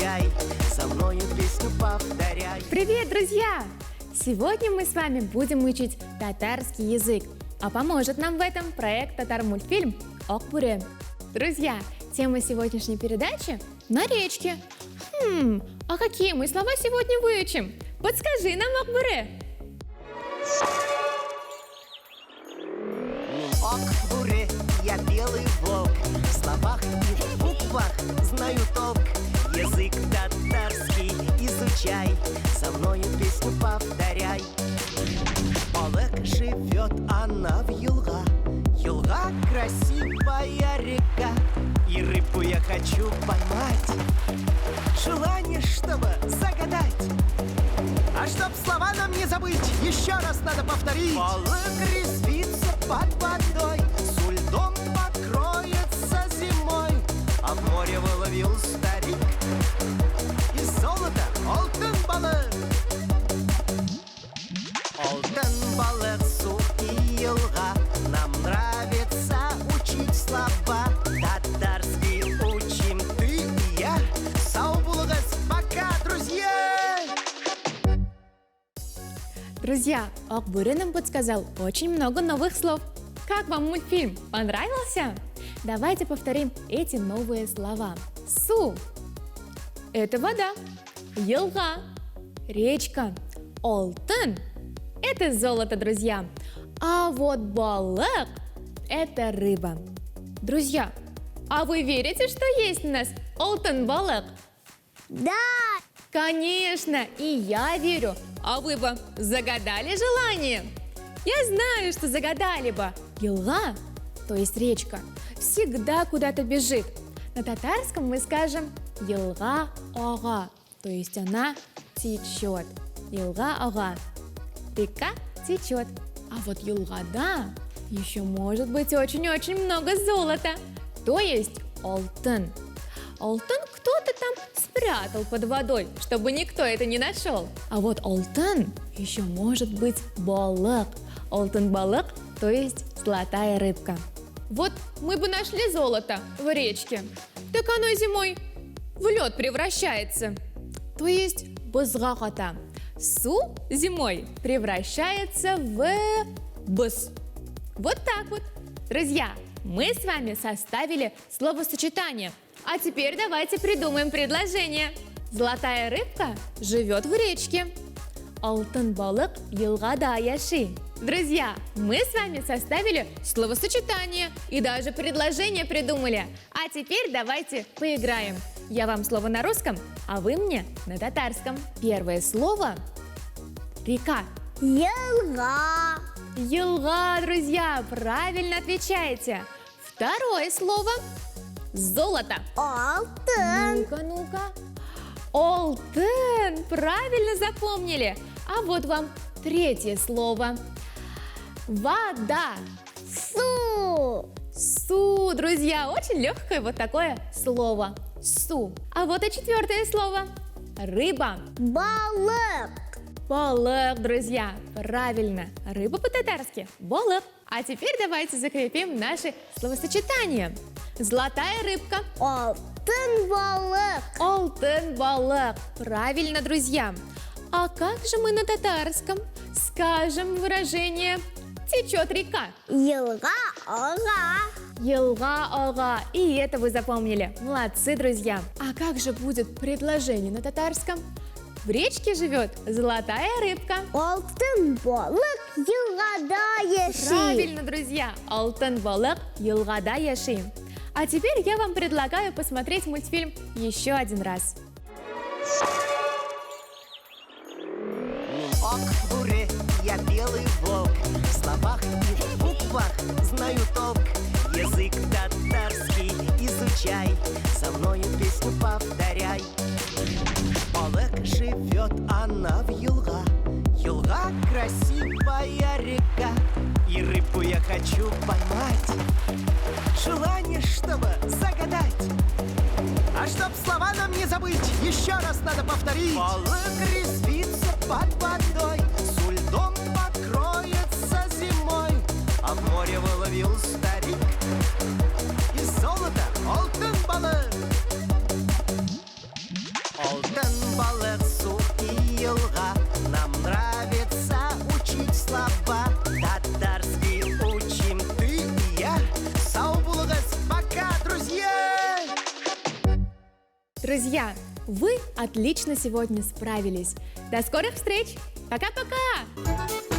изучай, со мною песню повторяй. Привет, друзья! Сегодня мы с вами будем учить татарский язык, а поможет нам в этом проект Татар-мультфильм «Ок Буре». Друзья, тема сегодняшней передачи – на речке. А какие мы слова сегодня выучим? Подскажи нам, Ок Буре. Ок Буре, я белый волк, в словах и в буквах знаю толк. Язык татарский изучай, со мною песню повторяй. Олег живет она в Юлга, Юлга красивая река, и рыбку я хочу поймать, желание, чтобы загадать. А чтоб слова нам не забыть, еще раз надо повторить. Олег резвится под водой, с льдом покроется зимой, а в море выловил старик из золота алтын балык. Алтын балык, су и елга, нам нравится учить слова. Татарский учим ты и я. Сау булыгыз, пока, друзья! Друзья, Ок Буре нам подсказал очень много новых слов. Как вам мультфильм? Понравился? Давайте повторим эти новые слова. Су – это вода. Елга – речка. Алтын – это золото, друзья. А вот балык – это рыба. Друзья, а вы верите, что есть у нас алтын балык? Да! Конечно, и я верю. А вы бы загадали желание? Я знаю, что загадали бы. Елга, то есть речка, всегда куда-то бежит. На татарском мы скажем елга ага, то есть она течет. Елга ага, река течет. А вот елгада еще может быть очень-очень много золота, то есть алтын. Алтын кто-то там спрятал под водой, чтобы никто это не нашел. А вот алтын еще может быть балык. Алтын балык, то есть золотая рыбка. Вот мы бы нашли золото в речке, так оно зимой в лед превращается, то есть бызгаката. Су зимой превращается в быз. Вот так вот. Друзья, мы с вами составили словосочетание. А теперь давайте придумаем предложение. Золотая рыбка живет в речке. Алтын балык елгада яши. Друзья, мы с вами составили словосочетание и даже предложение придумали. А теперь давайте поиграем. Я вам слово на русском, а вы мне на татарском. Первое слово – река. Елга. Елга, друзья, правильно отвечаете. Второе слово – золото. Алтын. Ну-ка. Алтын, правильно запомнили. А вот вам третье слово. Вода. Су. Су, друзья, очень легкое вот такое слово. Су. А вот и четвертое слово. Рыба. Балык. Балык, друзья, правильно. Рыба по-татарски – балык. А теперь давайте закрепим наши словосочетания. Золотая рыбка. Алтын балык. Алтын балык. Правильно, друзья. А как же мы на татарском скажем выражение «течет река»? Елга ага. Елга ага. И это вы запомнили. Молодцы, друзья. А как же будет предложение на татарском? В речке живет золотая рыбка. Алтын балык елгада яши. Правильно, друзья. Алтын балык елгада яши. А теперь я вам предлагаю посмотреть мультфильм еще один раз. Ок Буре, я белый волк, в словах и в буквах знаю толк. Язык татарский изучай, со мною песню повторяй. Олег живет она в Юлга, Юлга красивая река, и рыбку я хочу поймать, желание, чтобы загадать. А чтоб слова нам не забыть, еще раз надо повторить. Олег резвится под водой, с льдом покроется зимой, а в море выловил старик из золота алтын балык. друзья, вы отлично сегодня справились. До скорых встреч! Пока-пока!